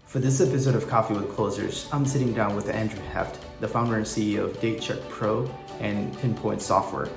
For this episode of Coffee with Closers, I'm sitting down with Andrew Hoeft, the founder and CEO of DateCheck Pro and Pinpoint Software.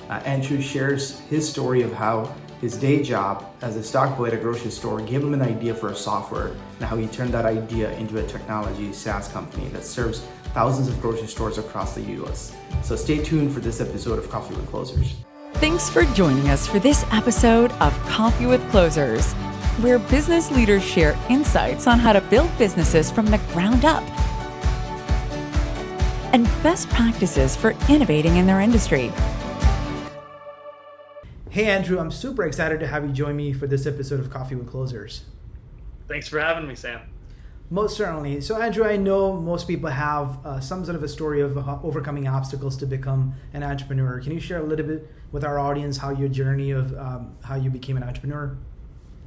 Andrew shares his story of how his day job as a stock boy at a grocery store gave him an idea for a software and how he turned that idea into a technology SaaS company that serves thousands of grocery stores across the US. So stay tuned for this episode of Coffee with Closers. Thanks for joining us for this episode of Coffee with Closers, where business leaders share insights on how to build businesses from the ground up and best practices for innovating in their industry. Hey Andrew, I'm super excited to have you join me for this episode of Coffee with Closers. Thanks for having me, Sam. Most certainly. So Andrew, I know most people have some sort of a story of overcoming obstacles to become an entrepreneur. Can you share a little bit with our audience how your journey of how you became an entrepreneur?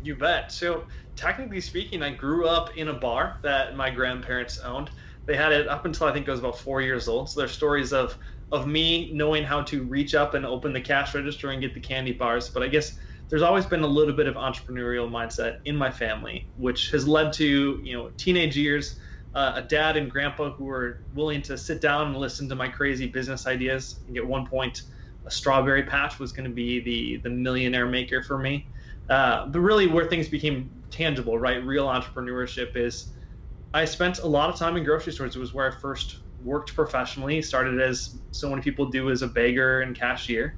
You bet. So technically speaking, I grew up in a bar that my grandparents owned. They had it up until I think I was about 4 years old. So there's stories of me knowing how to reach up and open the cash register and get the candy bars. But I guess there's always been a little bit of entrepreneurial mindset in my family, which has led to, teenage years, a dad and grandpa who were willing to sit down and listen to my crazy business ideas. I think at one point, a strawberry patch was going to be the millionaire maker for me. But really where things became tangible, right? Real entrepreneurship is I spent a lot of time in grocery stores. It was where I first worked professionally, started as so many people do as a beggar and cashier.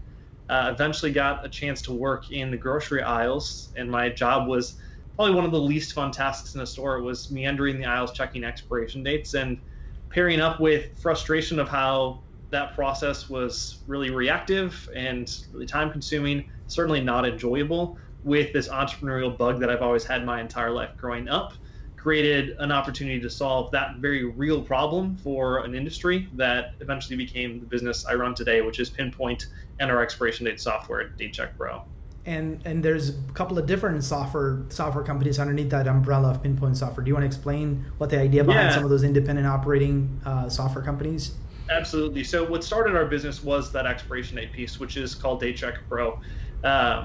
Eventually got a chance to work in the grocery aisles, and my job was probably one of the least fun tasks in a store. It was meandering the aisles, checking expiration dates, and pairing up with frustration of how that process was really reactive and really time consuming, certainly not enjoyable, with this entrepreneurial bug that I've always had my entire life growing up, created an opportunity to solve that very real problem for an industry that eventually became the business I run today, which is Pinpoint and our expiration date software at DateCheck Pro. And there's a couple of different software companies underneath that umbrella of Pinpoint Software. Do you want to explain what the idea behind some of those independent operating software companies? Absolutely. So what started our business was that expiration date piece, which is called DateCheck Pro.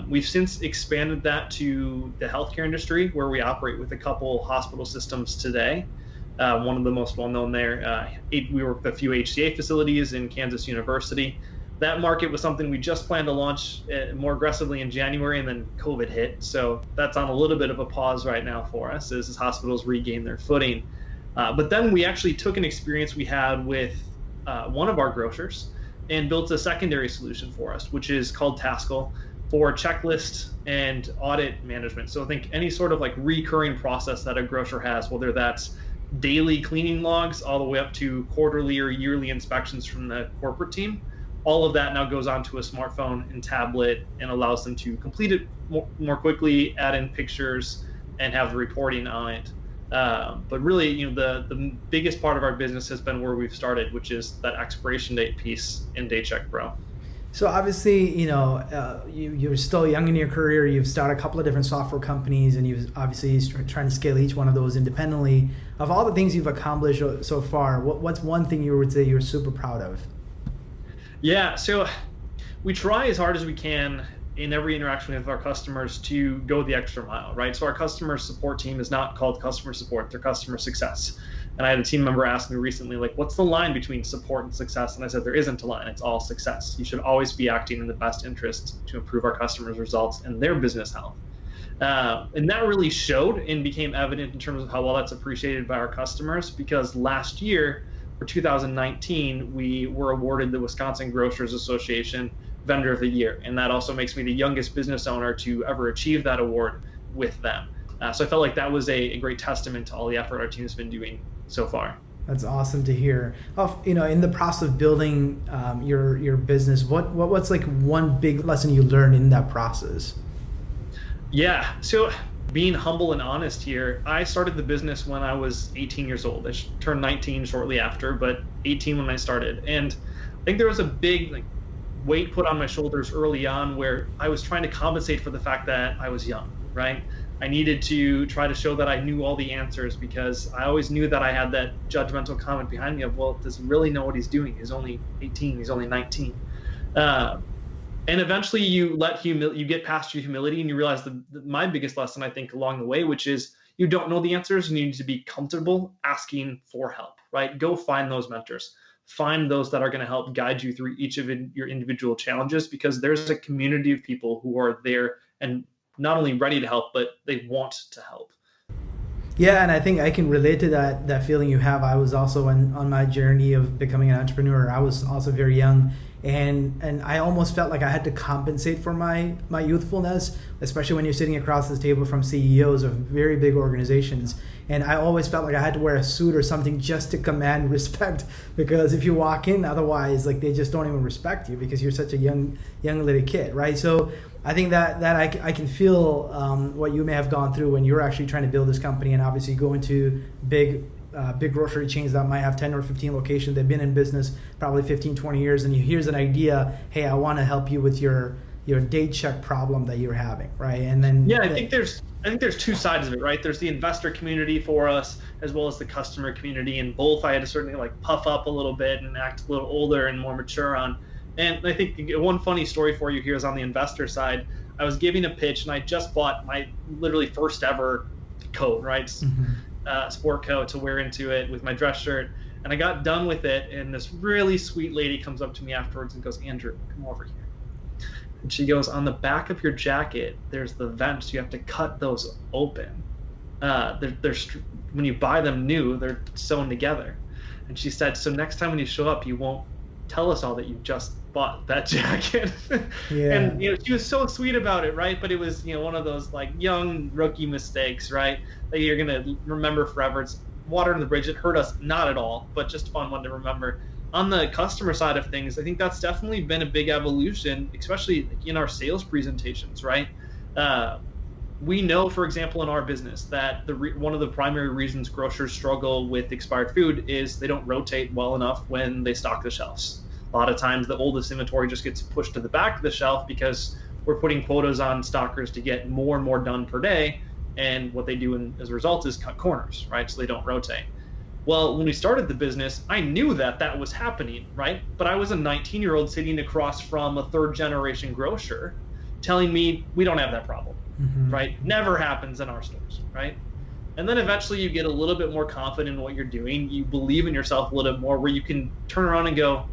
We've since expanded that to the healthcare industry, where we operate with a couple hospital systems today. One of the most well-known there, we work with a few HCA facilities in Kansas University. That market was something we just planned to launch more aggressively in January, and then COVID hit. So that's on a little bit of a pause right now for us as hospitals regain their footing. But then we actually took an experience we had with one of our grocers and built a secondary solution for us, which is called Taskle, for checklist and audit management. So I think any sort of like recurring process that a grocer has, whether that's daily cleaning logs all the way up to quarterly or yearly inspections from the corporate team, all of that now goes onto a smartphone and tablet and allows them to complete it more quickly, add in pictures, and have the reporting on it. But really, the biggest part of our business has been where we've started, which is that expiration date piece in DateCheck Pro. So obviously, you're still young in your career. You've started a couple of different software companies, and you've obviously trying to scale each one of those independently. Of all the things you've accomplished so far, what's one thing you would say you're super proud of? Yeah, so we try as hard as we can in every interaction with our customers to go the extra mile, right? So our customer support team is not called customer support, they're customer success. And I had a team member ask me recently, what's the line between support and success? And I said, there isn't a line, it's all success. You should always be acting in the best interest to improve our customers' results and their business health. And that really showed and became evident in terms of how well that's appreciated by our customers, because last year, for 2019, we were awarded the Wisconsin Grocers Association Vendor of the Year. And that also makes me the youngest business owner to ever achieve that award with them. So I felt like that was a great testament to all the effort our team has been doing so far. That's awesome to hear. In the process of building your business, what's like one big lesson you learned in that process? Yeah, so being humble and honest here, I started the business when I was 18 years old. I turned 19 shortly after, but 18 when I started. And I think there was a big weight put on my shoulders early on where I was trying to compensate for the fact that I was young, right? I needed to try to show that I knew all the answers, because I always knew that I had that judgmental comment behind me of, well, does he really know what he's doing? He's only 18, he's only 19. And eventually you get past your humility and you realize my biggest lesson, I think, along the way, which is you don't know the answers, and you need to be comfortable asking for help, right? Go find those mentors. Find those that are going to help guide you through each of your individual challenges, because there's a community of people who are there and not only ready to help, but they want to help. Yeah, and I think I can relate to that feeling you have. I was also on my journey of becoming an entrepreneur. I was also very young, and I almost felt like I had to compensate for my youthfulness, especially when you're sitting across the table from CEOs of very big organizations. And I always felt like I had to wear a suit or something just to command respect, because if you walk in, otherwise, like, they just don't even respect you because you're such a young little kid, right? So I think that I can feel what you may have gone through when you're actually trying to build this company, and obviously go into big grocery chains that might have 10 or 15 locations. They've been in business probably 15, 20 years, and here's an idea, hey, I want to help you with your date check problem that you're having, right? And then I think there's two sides of it, right? There's the investor community for us, as well as the customer community, and both I had to certainly like puff up a little bit and act a little older and more mature on. And I think one funny story for you here is on the investor side. I was giving a pitch, and I just bought my literally first ever coat, right? Sport coat to wear into it with my dress shirt. And I got done with it, and this really sweet lady comes up to me afterwards and goes, "Andrew, come over here." And she goes, "On the back of your jacket, there's the vents. You have to cut those open. When you buy them new, they're sewn together." And she said, "So next time when you show up, you won't tell us all that you just bought that jacket." Yeah. And she was so sweet about it, right? But it was one of those like young rookie mistakes, right, that you're gonna remember forever. It's water under the bridge. It hurt us not at all, but just a fun one to remember. On the customer side of things, I think that's definitely been a big evolution, especially in our sales presentations, right? We know, for example, in our business that one of the primary reasons grocers struggle with expired food is they don't rotate well enough when they stock the shelves. A lot of times the oldest inventory just gets pushed to the back of the shelf because we're putting quotas on stockers to get more and more done per day. And what they do as a result is cut corners, right? So they don't rotate. Well, when we started the business, I knew that was happening, right? But I was a 19-year-old sitting across from a third-generation grocer telling me we don't have that problem, right? Never happens in our stores, right? And then eventually you get a little bit more confident in what you're doing. You believe in yourself a little bit more, where you can turn around and go,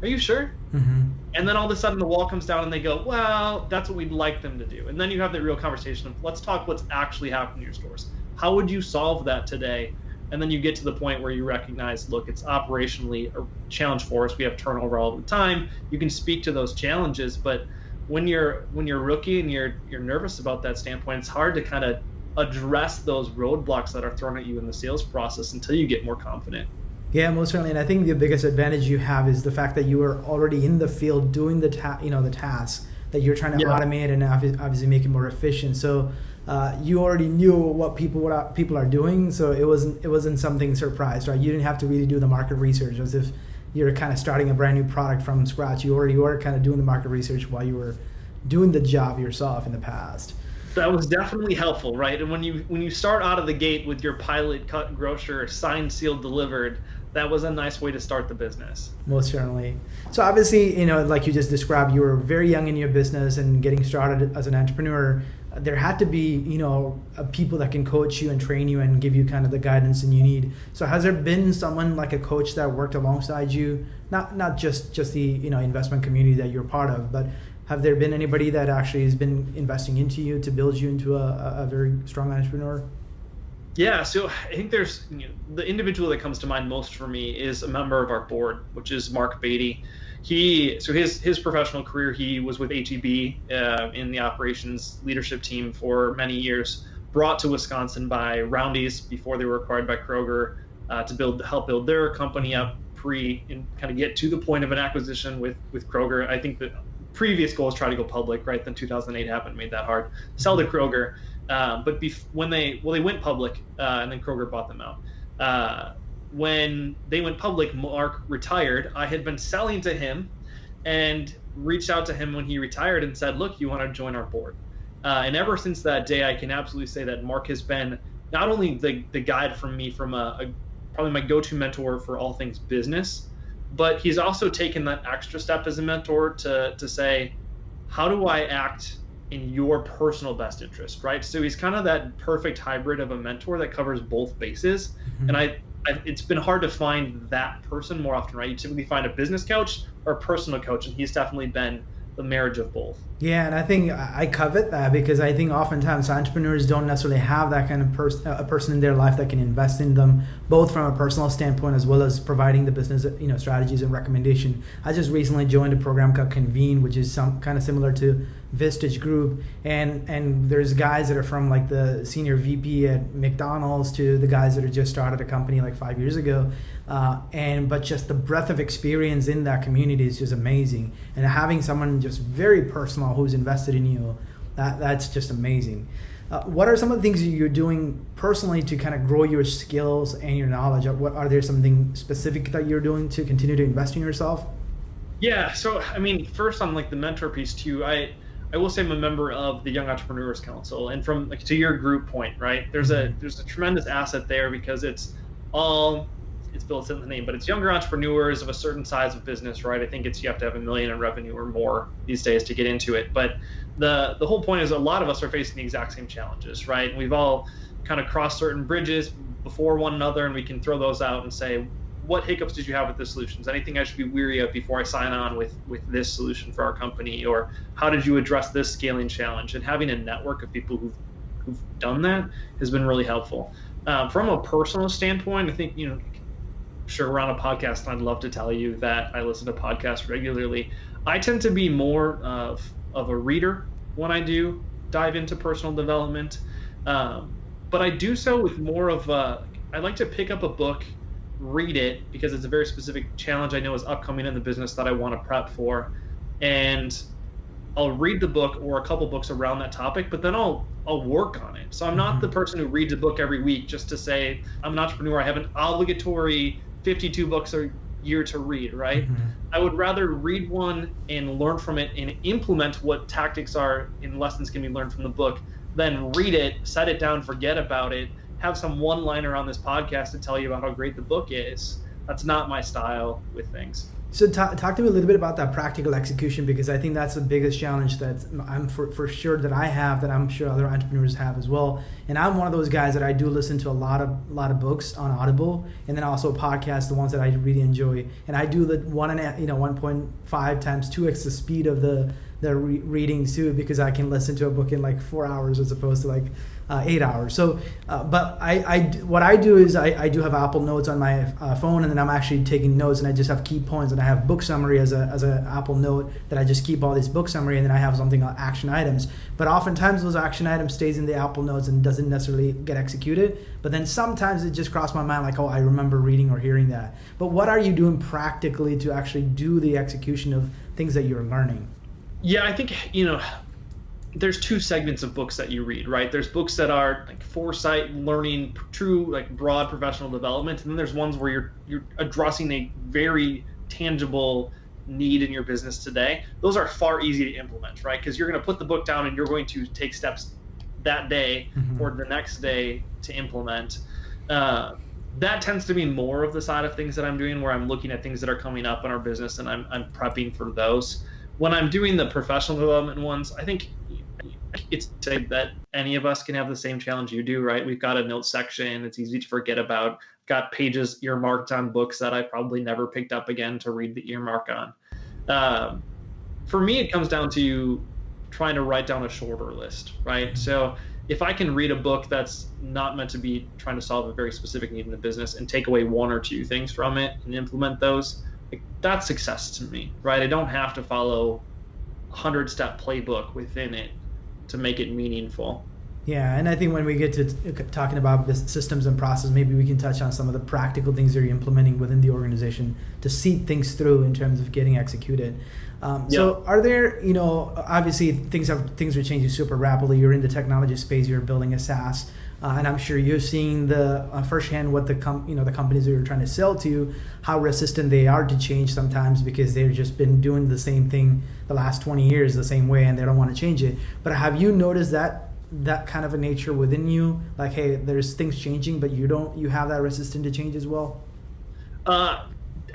"Are you sure?" And then all of a sudden the wall comes down and they go, "Well, that's what we'd like them to do." And then you have that real conversation of, let's talk what's actually happening in your stores. How would you solve that today? And then you get to the point where you recognize, look, it's operationally a challenge for us. We have turnover all the time. You can speak to those challenges, but when you're a rookie and you're nervous about that standpoint, it's hard to kind of address those roadblocks that are thrown at you in the sales process until you get more confident. Yeah, most certainly. And I think the biggest advantage you have is the fact that you are already in the field doing the tasks that you're trying to automate and obviously make it more efficient. So you already knew what people are doing, so it wasn't something surprise, right? You didn't have to really do the market research as if you're kind of starting a brand new product from scratch. You already were kind of doing the market research while you were doing the job yourself in the past. That was definitely helpful, right? And when you start out of the gate with your pilot cut grocer signed, sealed, delivered, that was a nice way to start the business. Most certainly. So obviously, like you just described, you were very young in your business and getting started as an entrepreneur. There had to be, people that can coach you and train you and give you kind of the guidance that you need. So has there been someone like a coach that worked alongside you, not just the investment community that you're part of, but have there been anybody that actually has been investing into you to build you into a very strong entrepreneur? Yeah, so I think there's the individual that comes to mind most for me is a member of our board, which is Mark Beatty. His professional career, he was with HEB in the operations leadership team for many years, brought to Wisconsin by Roundy's before they were acquired by Kroger to help build their company up and kind of get to the point of an acquisition with Kroger. I think the previous goal was try to go public, right? Then 2008 happened, made that hard. Sell to Kroger. But when they went public, and then Kroger bought them out. When they went public, Mark retired. I had been selling to him and reached out to him when he retired and said, "Look, you want to join our board?" And ever since that day, I can absolutely say that Mark has been not only the guide from me from probably my go-to mentor for all things business, but he's also taken that extra step as a mentor to say, how do I act in your personal best interest, right? So he's kind of that perfect hybrid of a mentor that covers both bases. And it's been hard to find that person more often, right? You typically find a business coach or a personal coach, and he's definitely been the marriage of both. Yeah, and I think I covet that because I think oftentimes entrepreneurs don't necessarily have that kind of a person in their life that can invest in them, both from a personal standpoint as well as providing the business, strategies and recommendation. I just recently joined a program called Convene, which is some kind of similar to Vistage Group, and there's guys that are from like the senior VP at McDonald's to the guys that are just started a company like 5 years ago, but just the breadth of experience in that community is just amazing, and having someone just very personal who's invested in you, that's just amazing. What are some of the things you're doing personally to kind of grow your skills and your knowledge? What are there something specific that you're doing to continue to invest in yourself? Yeah, so I mean, first on like the mentor piece too, I will say I'm a member of the Young Entrepreneurs Council, and from like to your group point, right? There's a tremendous asset there because it's built in the name, but it's younger entrepreneurs of a certain size of business, right? I think you have to have $1 million in revenue or more these days to get into it. But the whole point is a lot of us are facing the exact same challenges, right? And we've all kind of crossed certain bridges before one another, and we can throw those out and say, what hiccups did you have with the solutions? Anything I should be weary of before I sign on with this solution for our company? Or how did you address this scaling challenge? And having a network of people who've done that has been really helpful. From a personal standpoint, I think, sure, we're on a podcast, and I'd love to tell you that I listen to podcasts regularly. I tend to be more of a reader when I do dive into personal development, but I do so with more of I like to pick up a book, read it, because it's a very specific challenge I know is upcoming in the business that I want to prep for, and I'll read the book or a couple books around that topic, but then I'll work on it. So I'm not the person who reads a book every week just to say I'm an entrepreneur, I have an obligatory 52 books a year to read, right? I would rather read one and learn from it and implement what tactics are and lessons can be learned from the book, then read it, set it down, forget about it, have some one-liner on this podcast to tell you about how great the book is. That's not my style with things. So talk to me a little bit about that practical execution, because I think that's the biggest challenge that I'm for sure that I have, that I'm sure other entrepreneurs have as well. And I'm one of those guys that I do listen to a lot of books on Audible, and then also podcasts, the ones that I really enjoy. And I do the 1.5 times 2x the speed of the reading too, because I can listen to a book in like 4 hours as opposed to like 8 hours. So, but what I do is I do have Apple Notes on my phone, and then I'm actually taking notes, and I just have key points, and I have book summary as a Apple Note that I just keep all this book summary, and then I have something on action items. But oftentimes those action items stays in the Apple Notes and doesn't necessarily get executed. But then sometimes it just crossed my mind like, oh, I remember reading or hearing that. But what are you doing practically to actually do the execution of things that you're learning? Yeah, I think, there's two segments of books that you read, right? There's books that are like foresight, learning, true, like broad professional development. And then there's ones where you're addressing a very tangible need in your business today. Those are far easier to implement, right? Because you're going to put the book down and you're going to take steps that day or the next day to implement. That tends to be more of the side of things that I'm doing, where I'm looking at things that are coming up in our business and I'm prepping for those. When I'm doing the professional development ones, I think it's say that any of us can have the same challenge you do, right? We've got a note section. It's easy to forget about. Got pages earmarked on books that I probably never picked up again to read the earmark on. For me, it comes down to trying to write down a shorter list, right? So if I can read a book that's not meant to be trying to solve a very specific need in the business and take away one or two things from it and implement those, that's success to me, right? I don't have to follow a 100-step playbook within it to make it meaningful. Yeah, and I think when we get to talking about the systems and process, maybe we can touch on some of the practical things that you're implementing within the organization to see things through in terms of getting executed. So are there, obviously things are changing super rapidly. You're in the technology space, you're building a SaaS, and I'm sure you're seeing the firsthand what the companies that you're trying to sell to, how resistant they are to change sometimes, because they've just been doing the same thing the last 20 years the same way and they don't want to change it. But have you noticed that kind of a nature within you, like, hey, there's things changing, but you have that resistance to change as well?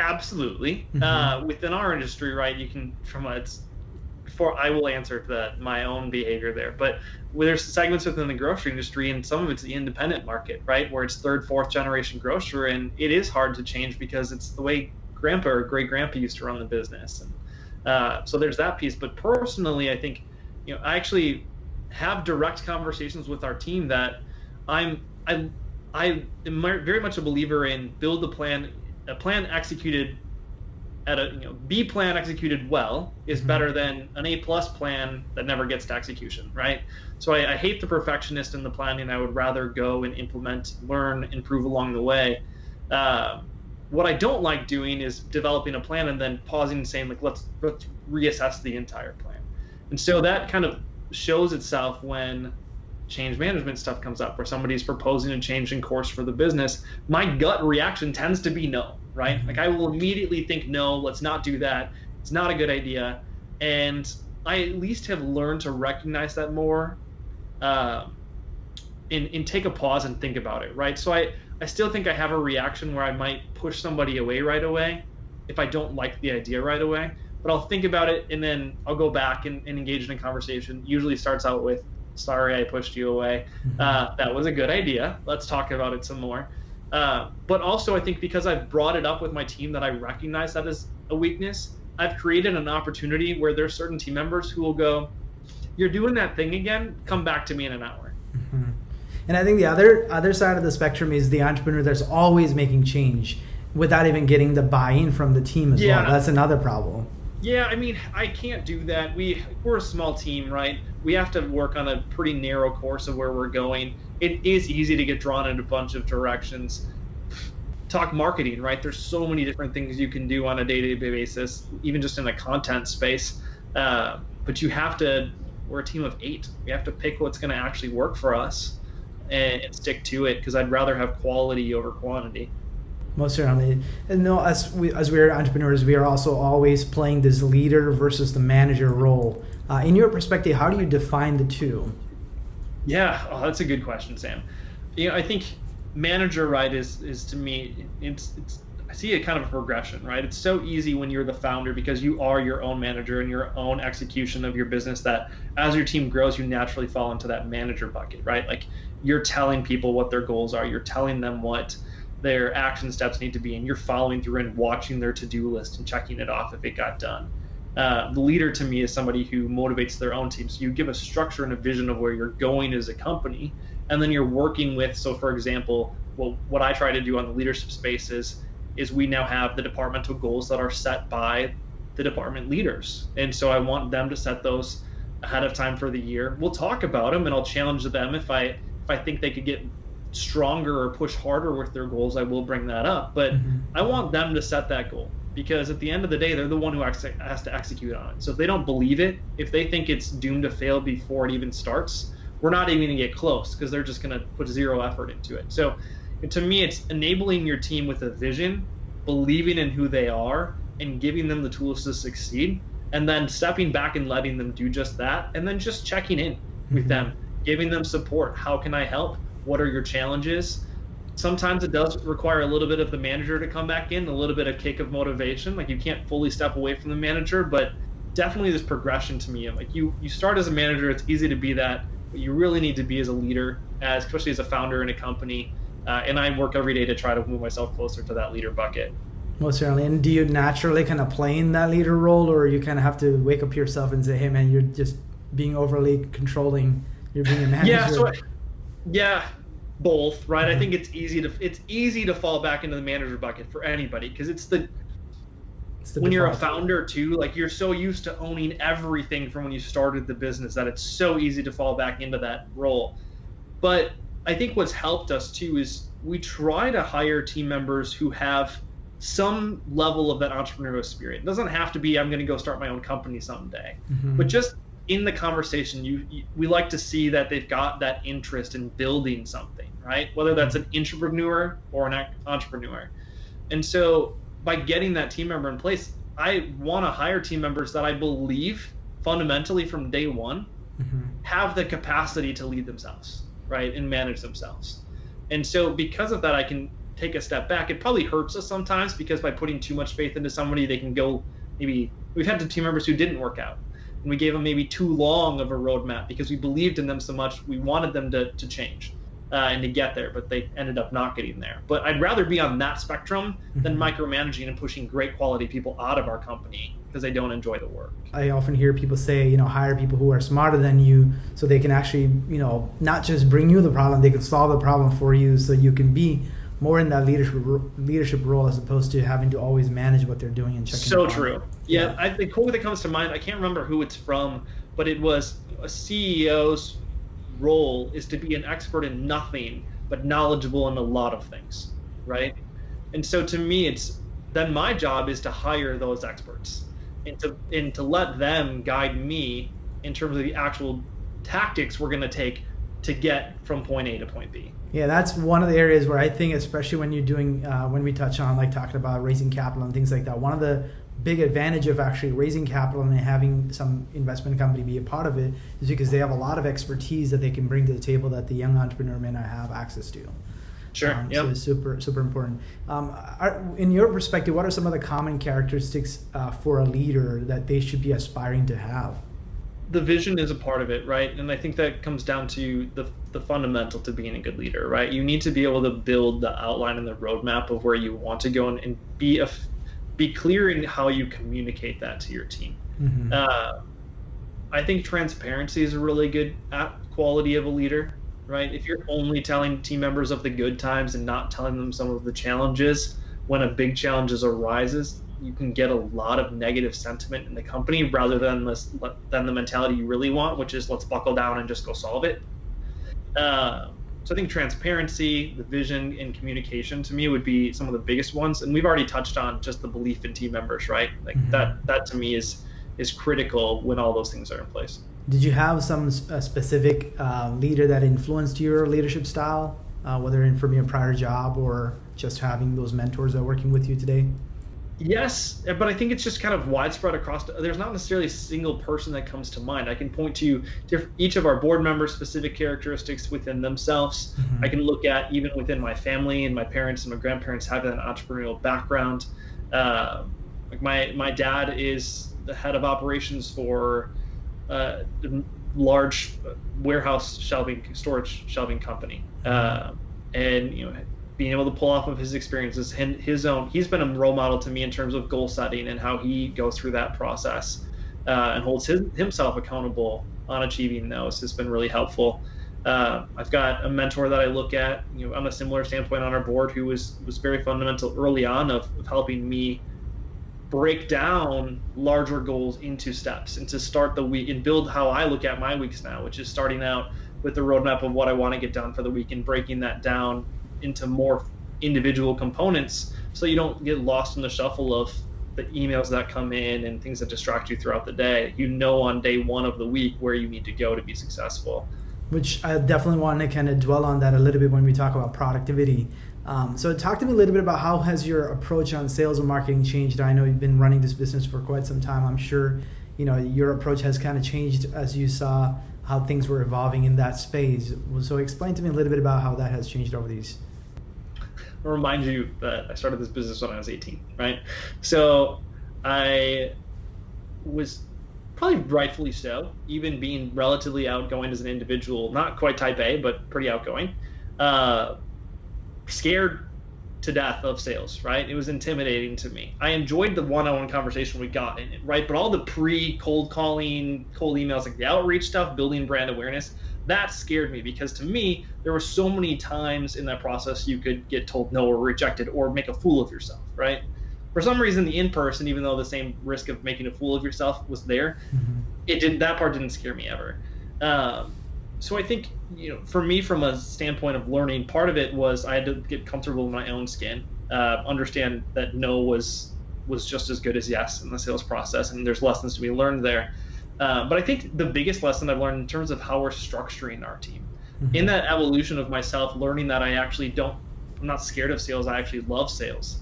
Absolutely. Within our industry, right, you can, before I will answer my own behavior there, but there's segments within the grocery industry, and some of it's the independent market, right, where it's third, fourth generation grocer, and it is hard to change because it's the way grandpa or great grandpa used to run the business. And so there's that piece. But personally, I think, I actually have direct conversations with our team that I am very much a believer in build a plan executed at B plan executed well is better than an A+ plan that never gets to execution, right? So I hate the perfectionist in the planning. I would rather go and implement, learn, improve along the way. What I don't like doing is developing a plan and then pausing and saying, like, let's reassess the entire plan. And so that kind of shows itself when change management stuff comes up, where somebody's proposing a change in course for the business. My gut reaction tends to be no, right? Like, I will immediately think, no, let's not do that. It's not a good idea. And I at least have learned to recognize that more, and take a pause and think about it, right? So I still think I have a reaction where I might push somebody away right away if I don't like the idea right away. But I'll think about it, and then I'll go back and engage in a conversation. Usually starts out with, sorry, I pushed you away. That was a good idea. Let's talk about it some more. But also, I think because I've brought it up with my team that I recognize that as a weakness, I've created an opportunity where there's certain team members who will go, you're doing that thing again, come back to me in an hour. And I think the other side of the spectrum is the entrepreneur that's always making change without even getting the buy-in from the team as well. That's another problem. Yeah, I mean, I can't do that. We're a small team, right? We have to work on a pretty narrow course of where we're going. It is easy to get drawn in a bunch of directions. Talk marketing, right? There's so many different things you can do on a day-to-day basis, even just in the content space. But we're a team of 8. We have to pick what's going to actually work for us and stick to it, because I'd rather have quality over quantity. Most certainly. And as we're entrepreneurs, we are also always playing this leader versus the manager role. In your perspective, how do you define the two? Yeah, that's a good question, Sam. I think manager, right, is to me, I see it kind of a progression, right? It's so easy when you're the founder, because you are your own manager and your own execution of your business, that as your team grows, you naturally fall into that manager bucket, right? Like, you're telling people what their goals are. You're telling them what their action steps need to be, and you're following through and watching their to-do list and checking it off if it got done. The leader to me is somebody who motivates their own team. So you give a structure and a vision of where you're going as a company, and then you're working with, so for example, what I try to do on the leadership space is we now have the departmental goals that are set by the department leaders. And so I want them to set those ahead of time for the year. We'll talk about them, and I'll challenge them. If I think they could get stronger or push harder with their goals, I will bring that up. But I want them to set that goal, because at the end of the day, they're the one who has to execute on it. So if they don't believe it, if they think it's doomed to fail before it even starts, we're not even going to get close, because they're just going to put zero effort into it. So to me, it's enabling your team with a vision, believing in who they are, and giving them the tools to succeed, and then stepping back and letting them do just that, and then just checking in with them, giving them support. How can I help? What are your challenges? Sometimes it does require a little bit of the manager to come back in, a little bit of kick of motivation. Like, you can't fully step away from the manager, but definitely this progression to me. Like, you start as a manager, it's easy to be that, but you really need to be as a leader, especially as a founder in a company. And I work every day to try to move myself closer to that leader bucket. Most certainly. And do you naturally kind of play in that leader role, or you kind of have to wake up yourself and say, hey man, you're just being overly controlling, you're being a manager? Yeah, both, right? I think it's easy to fall back into the manager bucket for anybody, because it's the when you're a founder too, like, you're so used to owning everything from when you started the business that it's so easy to fall back into that role. But I think what's helped us too is we try to hire team members who have some level of that entrepreneurial spirit. It doesn't have to be, I'm going to go start my own company someday, but just in the conversation, we like to see that they've got that interest in building something, right? Whether that's an intrapreneur or an entrepreneur. And so by getting that team member in place, I want to hire team members that I believe fundamentally from day one have the capacity to lead themselves, right? And manage themselves. And so because of that, I can take a step back. It probably hurts us sometimes, because by putting too much faith into somebody, they can go, maybe we've had the team members who didn't work out. and we gave them maybe too long of a roadmap because we believed in them so much. We wanted them to change and to get there, but they ended up not getting there. But I'd rather be on that spectrum than micromanaging and pushing great quality people out of our company because they don't enjoy the work. I often hear people say, hire people who are smarter than you so they can actually, not just bring you the problem, they can solve the problem for you so you can be more in that leadership role as opposed to having to always manage what they're doing and checking. So true. Yeah, the quote that comes to mind, I can't remember who it's from, but it was a CEO's role is to be an expert in nothing, but knowledgeable in a lot of things, right? And so to me, then my job is to hire those experts and to let them guide me in terms of the actual tactics we're going to take to get from point A to point B. Yeah, that's one of the areas where I think, especially when you're doing, when we touch on like talking about raising capital and things like that, one of the big advantage of actually raising capital and having some investment company be a part of it is because they have a lot of expertise that they can bring to the table that the young entrepreneur may not have access to. Sure. So it's super important. In your perspective, what are some of the common characteristics for a leader that they should be aspiring to have? The vision is a part of it, right? And I think that comes down to the fundamental to being a good leader, right? You need to be able to build the outline and the roadmap of where you want to go and be clear in how you communicate that to your team. I think transparency is a really good quality of a leader, right? If you're only telling team members of the good times and not telling them some of the challenges, when a big challenge arises, you can get a lot of negative sentiment in the company rather than the mentality you really want, which is let's buckle down and just go solve it. So I think transparency, the vision, and communication to me would be some of the biggest ones. And we've already touched on just the belief in team members, right? Like that to me is critical when all those things are in place. Did you have some specific leader that influenced your leadership style, whether from your prior job or just having those mentors that are working with you today? Yes, but I think it's just kind of widespread across. There's not necessarily a single person that comes to mind. I can point to each of our board members' specific characteristics within themselves. I can look at even within my family and my parents and my grandparents having an entrepreneurial background. Like my dad is the head of operations for a large warehouse storage shelving company, and being able to pull off of his experiences, he's been a role model to me in terms of goal setting and how he goes through that process and holds himself accountable on achieving those. Has been really helpful. I've got a mentor that I look at, on a similar standpoint on our board, who was very fundamental early on of helping me break down larger goals into steps and to start the week and build how I look at my weeks now, which is starting out with the roadmap of what I want to get done for the week and breaking that down into more individual components so you don't get lost in the shuffle of the emails that come in and things that distract you throughout the day. On day one of the week where you need to go to be successful. Which I definitely want to kind of dwell on that a little bit when we talk about productivity. So talk to me a little bit about how has your approach on sales and marketing changed? I know you've been running this business for quite some time. I'm sure your approach has kind of changed as you saw how things were evolving in that space. So explain to me a little bit about how that has changed over these. I'll remind you that I started this business when I was 18, right? So I was probably rightfully so, even being relatively outgoing as an individual, not quite type A, but pretty outgoing, scared to death of sales, right? It was intimidating to me. I enjoyed the one-on-one conversation we got in it, right? But all the pre-cold calling, cold emails, like the outreach stuff, building brand awareness, that scared me because to me, there were so many times in that process you could get told no or rejected or make a fool of yourself, right? For some reason, the in-person, even though the same risk of making a fool of yourself was there, that part didn't scare me ever. So I think, for me, from a standpoint of learning, part of it was I had to get comfortable in my own skin, understand that no was just as good as yes in the sales process, and there's lessons to be learned there. But I think the biggest lesson I've learned in terms of how we're structuring our team, in that evolution of myself, learning that I'm not scared of sales, I actually love sales.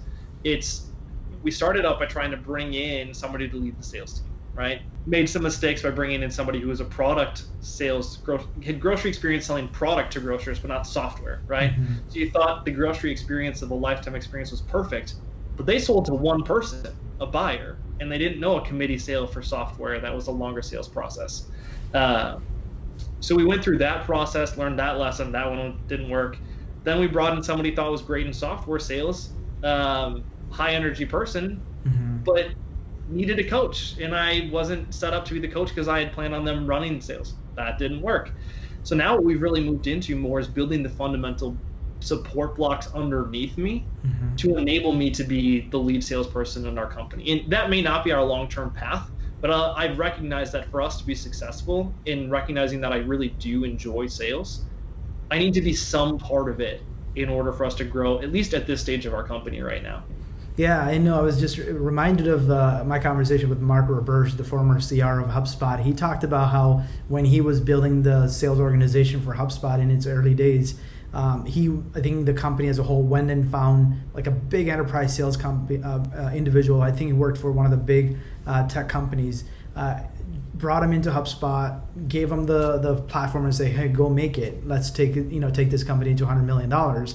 We started out by trying to bring in somebody to lead the sales team, right? Made some mistakes by bringing in somebody who was a product sales, had grocery experience selling product to grocers, but not software, right? So you thought the grocery experience of a lifetime experience was perfect, but they sold to one person, a buyer, and they didn't know a committee sale for software. That was a longer sales process. So we went through that process, learned that lesson. That one didn't work. Then we brought in somebody who thought was great in software sales, high energy person, but needed a coach. And I wasn't set up to be the coach because I had planned on them running sales. That didn't work. So now what we've really moved into more is building the fundamental support blocks underneath me to enable me to be the lead salesperson in our company. And that may not be our long-term path, but I've recognized that for us to be successful in recognizing that I really do enjoy sales, I need to be some part of it in order for us to grow, at least at this stage of our company right now. Yeah, I know. I was just reminded of my conversation with Mark Roberge, the former CR of HubSpot. He talked about how when he was building the sales organization for HubSpot in its early days, I think the company as a whole went and found like a big enterprise sales individual. I think he worked for one of the big tech companies. Brought him into HubSpot, gave him the platform and say, hey, go make it. Let's take this company to $100 million.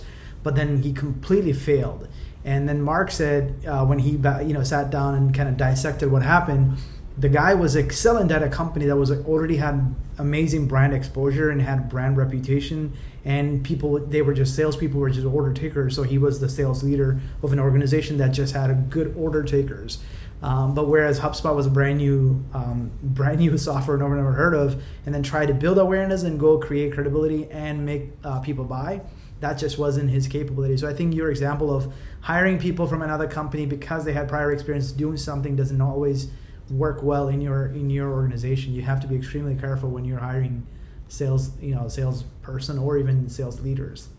But then he completely failed. And then Mark said when he sat down and kind of dissected what happened, the guy was excellent at a company that was already had amazing brand exposure and had brand reputation, and they were just salespeople, were just order takers. So he was the sales leader of an organization that just had a good order takers. But whereas HubSpot was a brand new software no one ever heard of, and then try to build awareness and go create credibility and make people buy, that just wasn't his capability. So I think your example of hiring people from another company because they had prior experience doing something doesn't always work well in your organization. You have to be extremely careful when you're hiring salesperson or even sales leaders.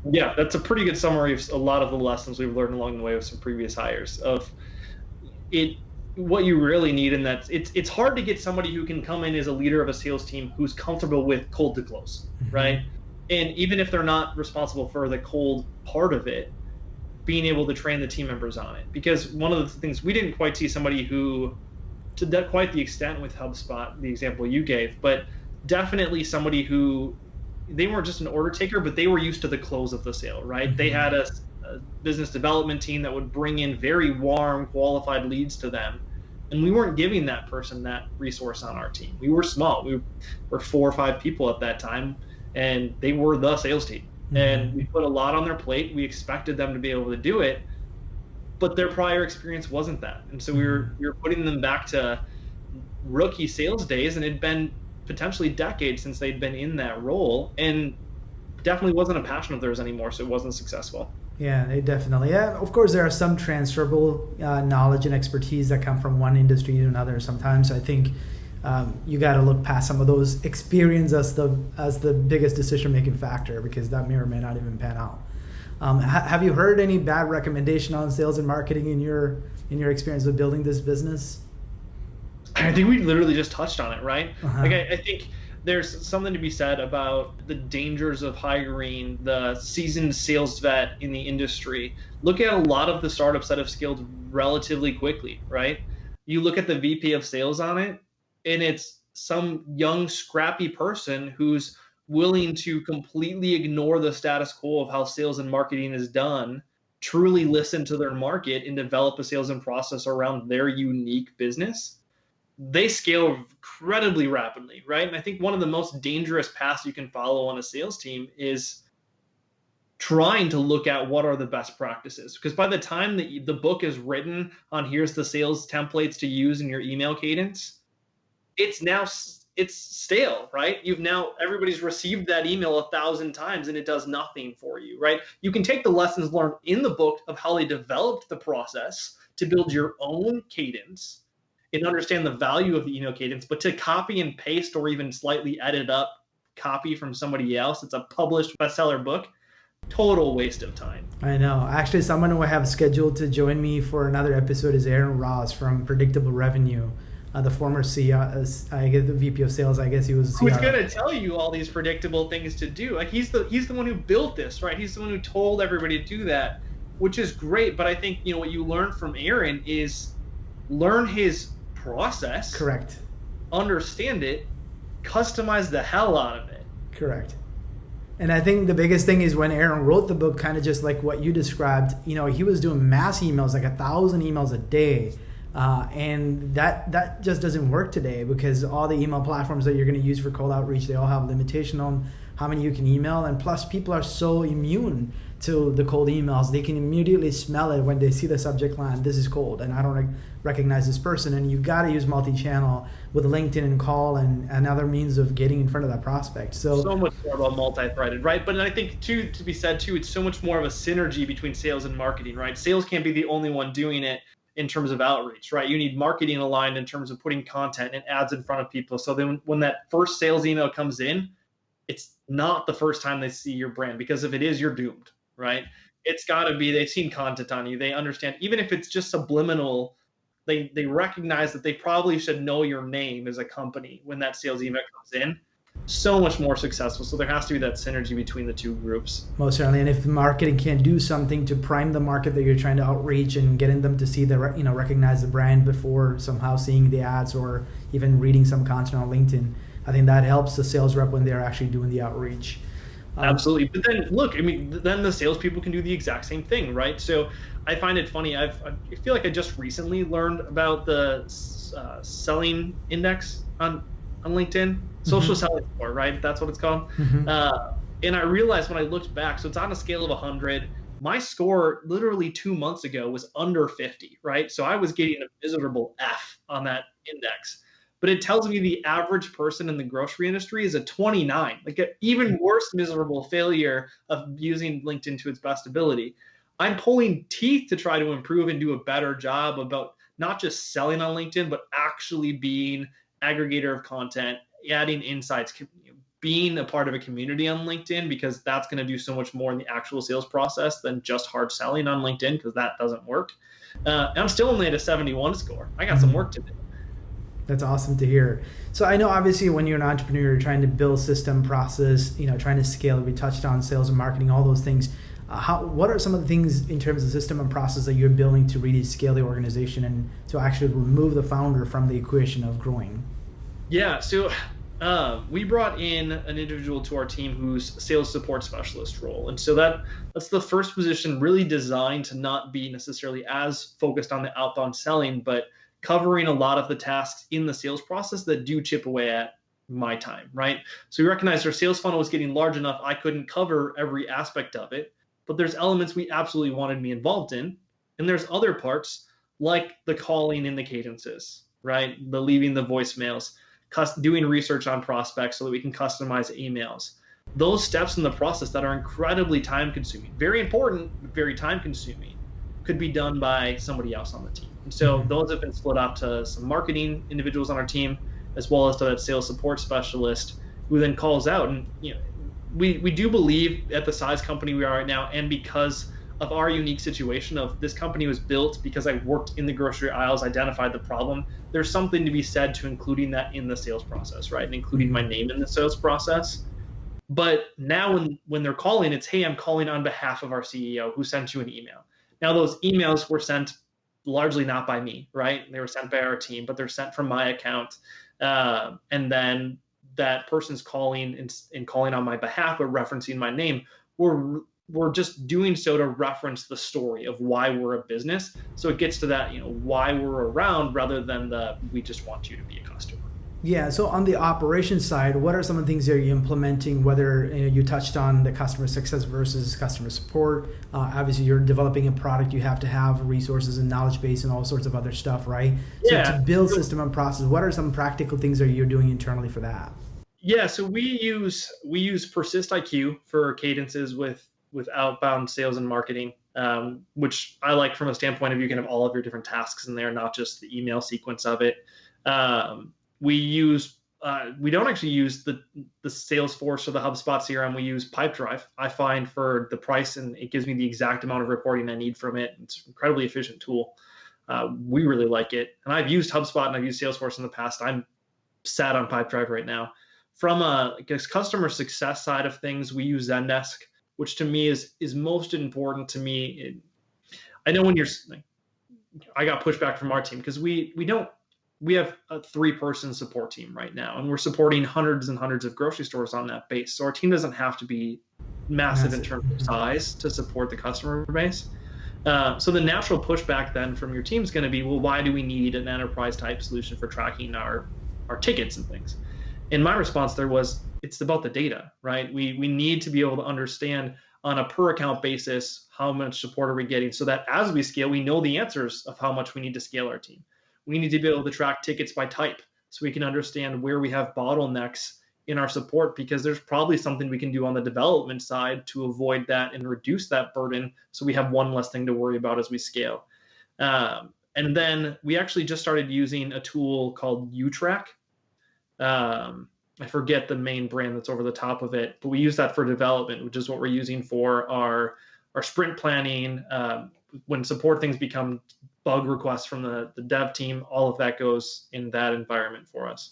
Yeah, that's a pretty good summary of a lot of the lessons we've learned along the way with some previous hires of it. What you really need in that, it's hard to get somebody who can come in as a leader of a sales team who's comfortable with cold to close, right? And even if they're not responsible for the cold part of it, being able to train the team members on it. Because one of the things we didn't quite see somebody who, to that quite the extent with HubSpot, the example you gave, but definitely somebody who, they weren't just an order taker, but they were used to the close of the sale, right? They had a business development team that would bring in very warm, qualified leads to them. And we weren't giving that person that resource on our team. We were small. We were 4 or 5 people at that time, and they were the sales team. And we put a lot on their plate. We expected them to be able to do it, but their prior experience wasn't that. And so we were putting them back to rookie sales days, and it'd been potentially decades since they'd been in that role, and definitely wasn't a passion of theirs anymore, so it wasn't successful. Yeah, they definitely. Yeah, of course, there are some transferable knowledge and expertise that come from one industry to another. Sometimes I think you got to look past some of those experience as the biggest decision-making factor, because that may or may not even pan out. Have you heard any bad recommendation on sales and marketing in your experience of building this business? I think we literally just touched on it, right? Like I think there's something to be said about the dangers of hiring the seasoned sales vet in the industry. Look at a lot of the startups that have scaled relatively quickly, right? You look at the VP of sales on it, and it's some young, scrappy person who's willing to completely ignore the status quo of how sales and marketing is done, truly listen to their market, and develop a sales and process around their unique business. They scale incredibly rapidly, right? And I think one of the most dangerous paths you can follow on a sales team is trying to look at what are the best practices. Because by the time that the book is written on here's the sales templates to use in your email cadence, it's stale, right? Everybody's received that email 1,000 times and it does nothing for you, right? You can take the lessons learned in the book of how they developed the process to build your own cadence and understand the value of the email cadence, but to copy and paste or even slightly edit up copy from somebody else, it's a published bestseller book, total waste of time. I know. Actually, someone who I have scheduled to join me for another episode is Aaron Ross from Predictable Revenue, the former CEO, I guess the VP of sales. I guess he was. Who's going to tell you all these predictable things to do? Like he's the one who built this, right? He's the one who told everybody to do that, which is great. But I think what you learn from Aaron is learn his process. Correct. Understand it, customize the hell out of it. Correct. And I think the biggest thing is when Aaron wrote the book, kind of just like what you described, he was doing mass emails, like 1,000 emails a day. And that just doesn't work today, because all the email platforms that you're going to use for cold outreach, they all have limitation on how many you can email. And plus, people are so immune to the cold emails. They can immediately smell it when they see the subject line, this is cold, and I don't recognize this person. And you got to use multi-channel with LinkedIn and call and other means of getting in front of that prospect. So much more about multi-threaded, right? But I think too, to be said too, it's so much more of a synergy between sales and marketing, right? Sales can't be the only one doing it in terms of outreach, right? You need marketing aligned in terms of putting content and ads in front of people. So then when that first sales email comes in, it's not the first time they see your brand, because if it is, you're doomed, right? It's got to be, they've seen content on you. They understand, even if it's just subliminal, they recognize that they probably should know your name as a company when that sales email comes in. So much more successful. So there has to be that synergy between the two groups. Most certainly. And if marketing can do something to prime the market that you're trying to outreach and getting them to see recognize the brand before somehow seeing the ads or even reading some content on LinkedIn, I think that helps the sales rep when they're actually doing the outreach. Absolutely. But then look, then the salespeople can do the exact same thing, right? So I find it funny. I feel like I just recently learned about the selling index on LinkedIn, social selling score, right? That's what it's called. And I realized when I looked back, so it's on a scale of 100. My score literally 2 months ago was under 50, right? So I was getting a miserable F on that index. But it tells me the average person in the grocery industry is a 29, like an even worse miserable failure of using LinkedIn to its best ability. I'm pulling teeth to try to improve and do a better job about not just selling on LinkedIn, but actually being aggregator of content, adding insights, being a part of a community on LinkedIn, because that's going to do so much more in the actual sales process than just hard selling on LinkedIn, because that doesn't work. And I'm still only at a 71 score. I got some work to do. That's awesome to hear. So I know obviously when you're an entrepreneur, you're trying to build system, process, trying to scale. We touched on sales and marketing, all those things. What are some of the things in terms of system and process that you're building to really scale the organization and to actually remove the founder from the equation of growing? Yeah, so we brought in an individual to our team who's sales support specialist role. And so that's the first position really designed to not be necessarily as focused on the outbound selling, but covering a lot of the tasks in the sales process that do chip away at my time, right? So we recognized our sales funnel was getting large enough. I couldn't cover every aspect of it, but there's elements we absolutely wanted me involved in. And there's other parts like the calling in the cadences, right? The leaving the voicemails, doing research on prospects so that we can customize emails. Those steps in the process that are incredibly time consuming, very important, but very time consuming, could be done by somebody else on the team. And so those have been split up to some marketing individuals on our team, as well as to that sales support specialist who then calls out. And we do believe at the size company we are right now, and because of our unique situation of this company was built because I worked in the grocery aisles, identified the problem, there's something to be said to including that in the sales process, right? And including my name in the sales process. But now when they're calling, it's, hey, I'm calling on behalf of our CEO who sent you an email. Now those emails were sent largely not by me, right? They were sent by our team, but they're sent from my account. And then that person's calling and calling on my behalf, or referencing my name, we're just doing so to reference the story of why we're a business. So it gets to that, why we're around, rather than we just want you to be a customer. Yeah. So on the operations side, what are some of the things that you're implementing? Whether you touched on the customer success versus customer support. Obviously, you're developing a product. You have to have resources and knowledge base and all sorts of other stuff, right? So Yeah. to build system and process, what are some practical things that you're doing internally for that? Yeah. So we use Persist IQ for cadences with outbound sales and marketing, which I like from a standpoint of you can have all of your different tasks in there, not just the email sequence of it. We don't actually use the Salesforce or the HubSpot CRM. We use Pipedrive. I find for the price, and it gives me the exact amount of reporting I need from it. It's an incredibly efficient tool. We really like it. And I've used HubSpot and I've used Salesforce in the past. I'm sat on Pipedrive right now. From a customer success side of things, we use Zendesk, which to me is most important to me. I know when I got pushback from our team because we don't we have a 3-person support team right now, and we're supporting hundreds and hundreds of grocery stores on that base. So our team doesn't have to be massive in terms of size to support the customer base. So the natural pushback then from your team is going to be, well, why do we need an enterprise type solution for tracking our tickets and things? And my response there was, it's about the data, right? We need to be able to understand on a per account basis how much support are we getting, so that as we scale, we know the answers of how much we need to scale our team. We need to be able to track tickets by type so we can understand where we have bottlenecks in our support, because there's probably something we can do on the development side to avoid that and reduce that burden, so we have one less thing to worry about as we scale. And then we actually just started using a tool called UTrack. I forget the main brand that's over the top of it, but we use that for development, which is what we're using for our sprint planning. When support things become bug requests from the dev team, all of that goes in that environment for us.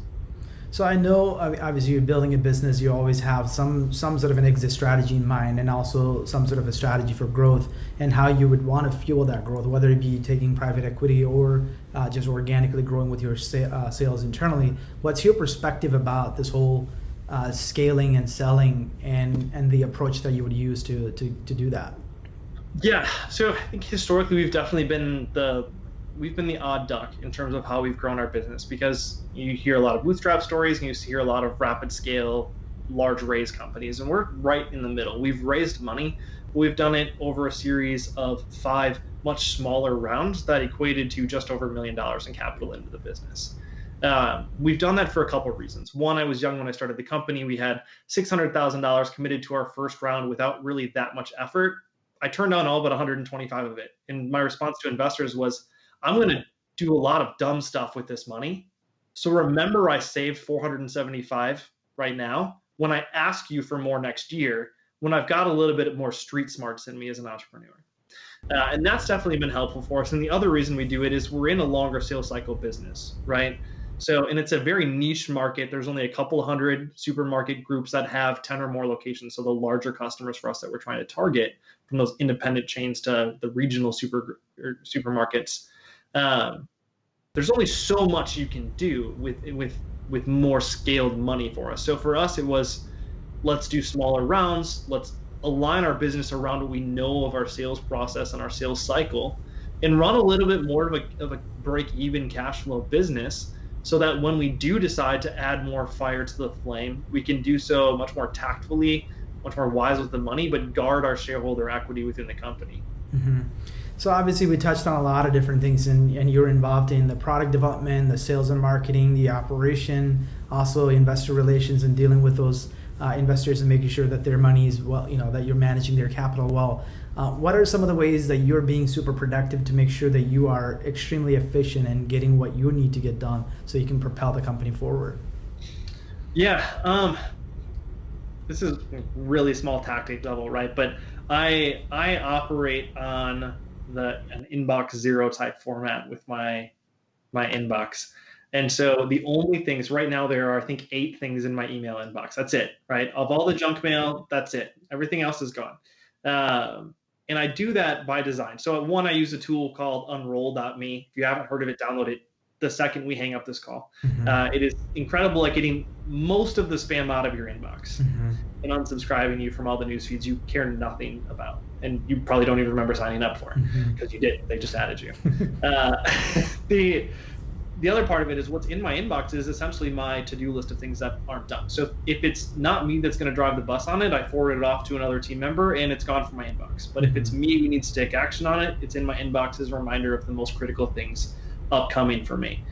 So I know, obviously, you're building a business. You always have some sort of an exit strategy in mind, and also some sort of a strategy for growth and how you would want to fuel that growth, whether it be taking private equity or just organically growing with your sales internally. What's your perspective about this whole scaling and selling and the approach that you would use to do that? Yeah, so I think historically we've definitely been the odd duck in terms of how we've grown our business, because you hear a lot of bootstrap stories and you hear a lot of rapid scale, large raise companies, and we're right in the middle. We've raised money. We've done it over a series of 5 much smaller rounds that equated to just over $1 million in capital into the business. We've done that for a couple of reasons. One, I was young when I started the company. We had $600,000 committed to our first round without really that much effort. I turned down all but 125 of it. And my response to investors was, I'm going to do a lot of dumb stuff with this money. So remember, I saved 475 right now. When I ask you for more next year, when I've got a little bit more street smarts in me as an entrepreneur. And that's definitely been helpful for us. And the other reason we do it is we're in a longer sales cycle business, right? So, and it's a very niche market. There's only a couple hundred supermarket groups that have 10 or more locations. So the larger customers for us that we're trying to target, from those independent chains to the regional supermarkets. There's only so much you can do with more scaled money for us. So for us, it was, let's do smaller rounds. Let's align our business around what we know of our sales process and our sales cycle, and run a little bit more of a break-even cash flow business, so that when we do decide to add more fire to the flame, we can do so much more tactfully, much more wise with the money, but guard our shareholder equity within the company. Mm-hmm. So obviously we touched on a lot of different things, and you're involved in the product development, the sales and marketing, the operation, also investor relations, and dealing with those investors and making sure that their money is well, that you're managing their capital well. What are some of the ways that you're being super productive to make sure that you are extremely efficient and getting what you need to get done so you can propel the company forward? Yeah, this is really small tactic level, right? But I operate on an inbox zero type format with my inbox. And so the only things right now, there are, I think, 8 things in my email inbox. That's it, right? Of all the junk mail, that's it. Everything else is gone. And I do that by design. So one, I use a tool called unroll.me. If you haven't heard of it, download it the second we hang up this call. Mm-hmm. It is incredible at getting most of the spam out of your inbox, mm-hmm. and unsubscribing you from all the news feeds you care nothing about. And you probably don't even remember signing up for it, because you did. They just added you. The other part of it is what's in my inbox is essentially my to-do list of things that aren't done. So if it's not me that's going to drive the bus on it, I forward it off to another team member and it's gone from my inbox. But if it's me who needs to take action on it, it's in my inbox as a reminder of the most critical things upcoming for me.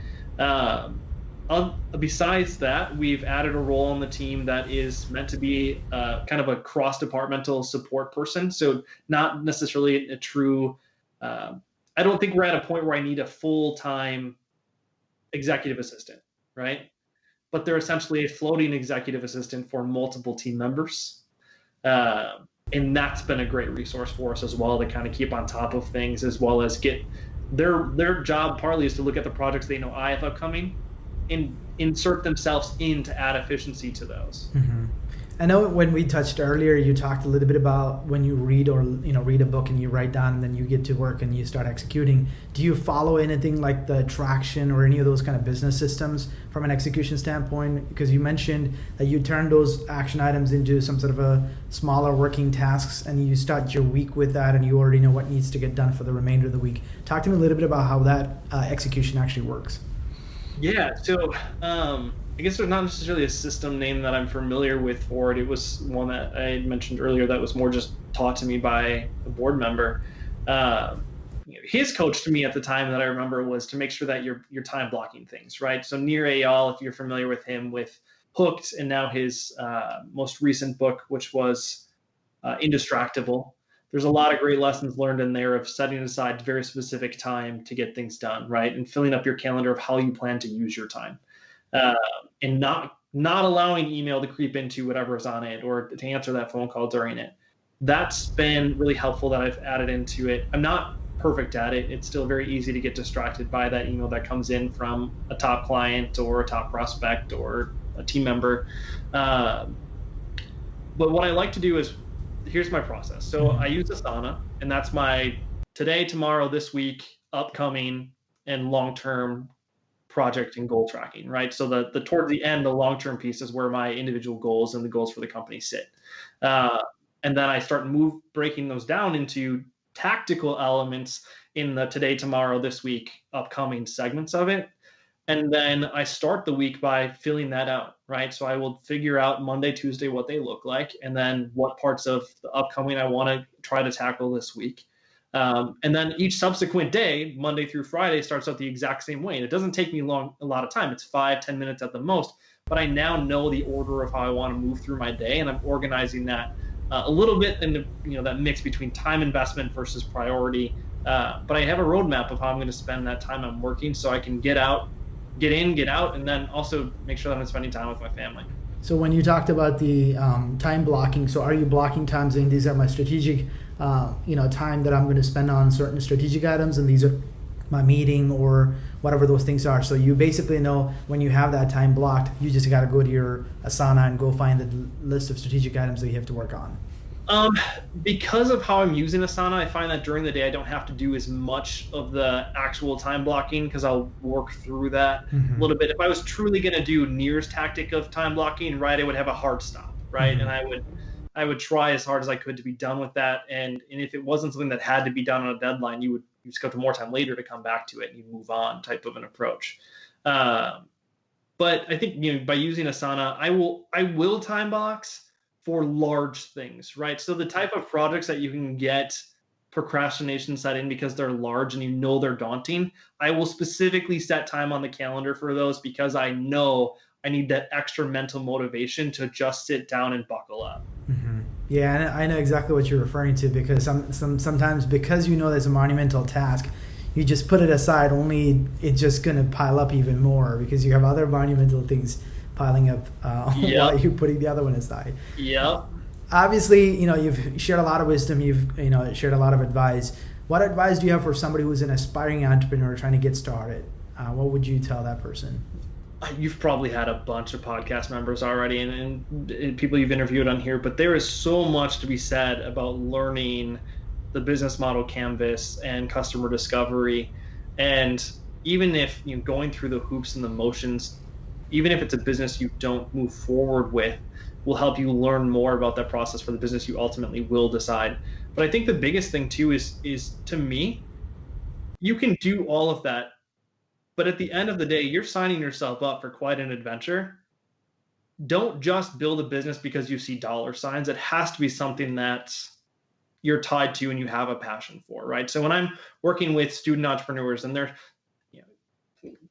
Besides that, we've added a role on the team that is meant to be kind of a cross-departmental support person. So not necessarily a true, I don't think we're at a point where I need a full-time executive assistant, right? But they're essentially a floating executive assistant for multiple team members. And that's been a great resource for us as well, to kind of keep on top of things, as well as get their job partly is to look at the projects they know I have upcoming and insert themselves in to add efficiency to those. Mm-hmm. I know when we touched earlier, you talked a little bit about when you read or read a book and you write down and then you get to work and you start executing. Do you follow anything like the traction or any of those kind of business systems from an execution standpoint? Because you mentioned that you turn those action items into some sort of a smaller working tasks and you start your week with that and you already know what needs to get done for the remainder of the week. Talk to me a little bit about how that execution actually works. Yeah, so I guess there's not necessarily a system name that I'm familiar with for it. It was one that I had mentioned earlier that was more just taught to me by a board member. His coach to me at the time that I remember was to make sure that you're time blocking things, right? So Nir Eyal, if you're familiar with him, with Hooked, and now his most recent book, which was Indistractable. There's a lot of great lessons learned in there of setting aside very specific time to get things done, right? And filling up your calendar of how you plan to use your time. And not allowing email to creep into whatever's on it or to answer that phone call during it. That's been really helpful that I've added into it. I'm not perfect at it. It's still very easy to get distracted by that email that comes in from a top client or a top prospect or a team member. But what I like to do is, here's my process. So I use Asana, and that's my today, tomorrow, this week, upcoming, and long-term project and goal tracking, right? So the towards the end, the long-term piece is where my individual goals and the goals for the company sit. And then I start breaking those down into tactical elements in the today, tomorrow, this week, upcoming segments of it. And then I start the week by filling that out, right? So I will figure out Monday, Tuesday, what they look like, and then what parts of the upcoming I want to try to tackle this week. And then each subsequent day, Monday through Friday, starts out the exact same way. And it doesn't take me a lot of time. It's 5-10 minutes at the most. But I now know the order of how I want to move through my day, and I'm organizing that a little bit in that mix between time investment versus priority. But I have a roadmap of how I'm going to spend that time I'm working, so I can get in, get out, and then also make sure that I'm spending time with my family. So when you talked about the time blocking, so are you blocking time saying these are my strategic, time that I'm going to spend on certain strategic items, and these are my meeting or whatever those things are. So you basically know when you have that time blocked, you just got to go to your Asana and go find the list of strategic items that you have to work on. Because of how I'm using Asana, I find that during the day I don't have to do as much of the actual time blocking because I'll work through that a little bit. If I was truly going to do Nir's tactic of time blocking, right, I would have a hard stop, right? And I would try as hard as I could to be done with that. And if it wasn't something that had to be done on a deadline, you just go to more time later to come back to it and you move on type of an approach. But I think, by using Asana, I will time box for large things, right? So the type of projects that you can get procrastination set in because they're large and they're daunting, I will specifically set time on the calendar for those because I know I need that extra mental motivation to just sit down and buckle up. Mm-hmm. Yeah, I know exactly what you're referring to because sometimes because there's a monumental task, you just put it aside, only it's just going to pile up even more because you have other monumental things piling up while you're putting the other one aside. Yeah. Obviously, you've shared a lot of wisdom. You've shared a lot of advice. What advice do you have for somebody who's an aspiring entrepreneur trying to get started? What would you tell that person? You've probably had a bunch of podcast members already and people you've interviewed on here, but there is so much to be said about learning the business model canvas and customer discovery. And even if going through the hoops and the motions, even if it's a business you don't move forward with, will help you learn more about that process for the business you ultimately will decide. But I think the biggest thing too is to me, you can do all of that, but at the end of the day, you're signing yourself up for quite an adventure. Don't just build a business because you see dollar signs. It has to be something that you're tied to and you have a passion for, right? So when I'm working with student entrepreneurs and they're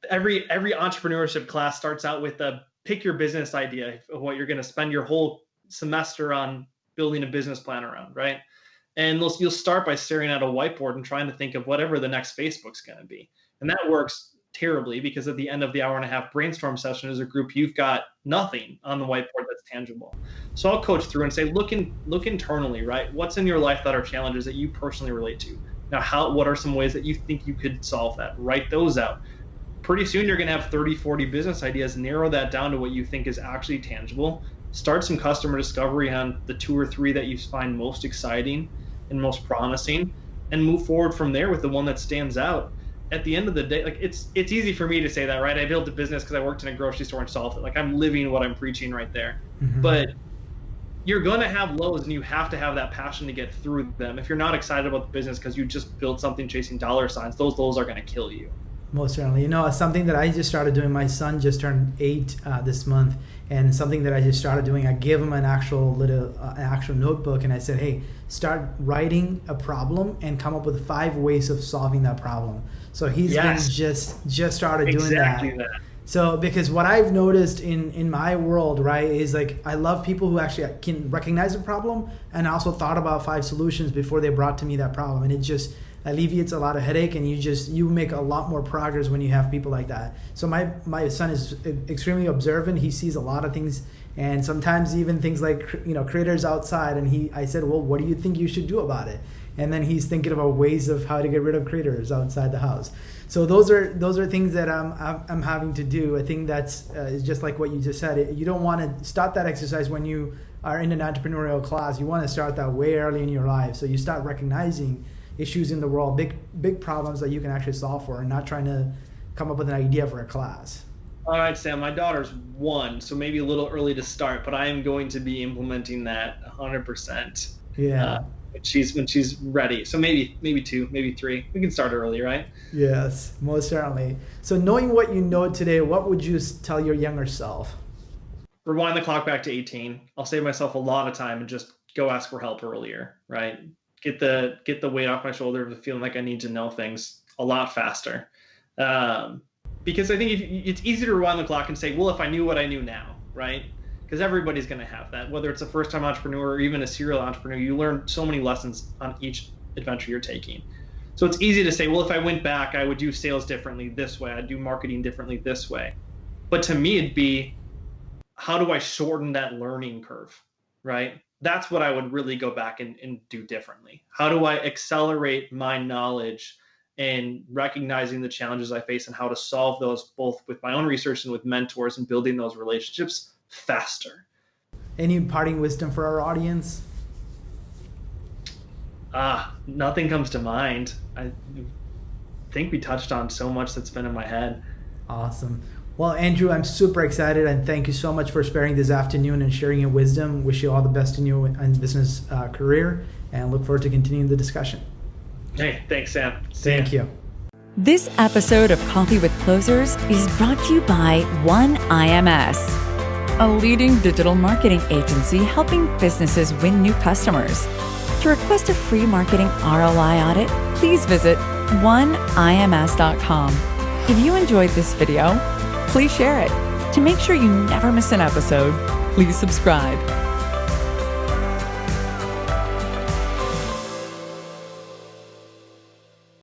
every entrepreneurship class starts out with a pick your business idea of what you're going to spend your whole semester on building a business plan around, right? And you'll start by staring at a whiteboard and trying to think of whatever the next Facebook's going to be. And that works terribly because at the end of the hour and a half brainstorm session as a group, you've got nothing on the whiteboard that's tangible. So I'll coach through and say, look internally, right? What's in your life that are challenges that you personally relate to? Now, what are some ways that you think you could solve that? Write those out. Pretty soon you're going to have 30, 40 business ideas. Narrow that down to what you think is actually tangible. start some customer discovery on the 2 or 3 that you find most exciting and most promising, and move forward from there with the one that stands out. At the end of the day, like it's easy for me to say that, right? I built a business because I worked in a grocery store and solved it. Like I'm living what I'm preaching right there. But you're going to have lows, and you have to have that passion to get through them. If you're not excited about the business because you just built something chasing dollar signs, those lows are going to kill you. Most certainly. You know, something that I just started doing, my son just turned 8 this month, and something that I just started doing, I gave him an actual notebook, and I said, hey, start writing a problem and come up with 5 ways of solving that problem. So he's been just started doing that. So because what I've noticed in my world, right, is like I love people who actually can recognize a problem and also thought about 5 solutions before they brought to me that problem. And it just alleviates a lot of headache, and you make a lot more progress when you have people like that. So my son is extremely observant. He sees a lot of things, and sometimes even things like, you know, critters outside. And I said, well, what do you think you should do about it? And then he's thinking about ways of how to get rid of critters outside the house. So those are things that I'm having to do. I think that's is just like what you just said. You don't want to start that exercise when you are in an entrepreneurial class. You want to start that way early in your life. So you start recognizing issues in the world, big problems that you can actually solve for, and not trying to come up with an idea for a class. All right, Sam, my daughter's 1, so maybe a little early to start, but I am going to be implementing that 100%. Yeah. When she's ready. So maybe 2, maybe 3. We can start early, right? Yes, most certainly. So knowing what you know today, what would you tell your younger self? Rewind the clock back to 18. I'll save myself a lot of time and just go ask for help earlier, right? Get the weight off my shoulder of feeling like I need to know things a lot faster. Because I think it's easy to rewind the clock and say, well, if I knew what I knew now, right? Because everybody's going to have that. Whether it's a first-time entrepreneur or even a serial entrepreneur, you learn so many lessons on each adventure you're taking. So it's easy to say, well, if I went back, I would do sales differently this way. I'd do marketing differently this way. But to me, it'd be, how do I shorten that learning curve, right? That's what I would really go back and do differently. How do I accelerate my knowledge and recognizing the challenges I face and how to solve those, both with my own research and with mentors, and building those relationships faster. Any parting wisdom for our audience? Nothing comes to mind. I think we touched on so much that's been in my head. Awesome. Well, Andrew, I'm super excited, and thank you so much for sparing this afternoon and sharing your wisdom. Wish you all the best in your business career, and look forward to continuing the discussion. Hey, thanks, Sam. Thank you. This episode of Coffee with Closers is brought to you by One IMS, a leading digital marketing agency helping businesses win new customers. To request a free marketing ROI audit, please visit oneims.com. If you enjoyed this video, please share it. To make sure you never miss an episode, please subscribe.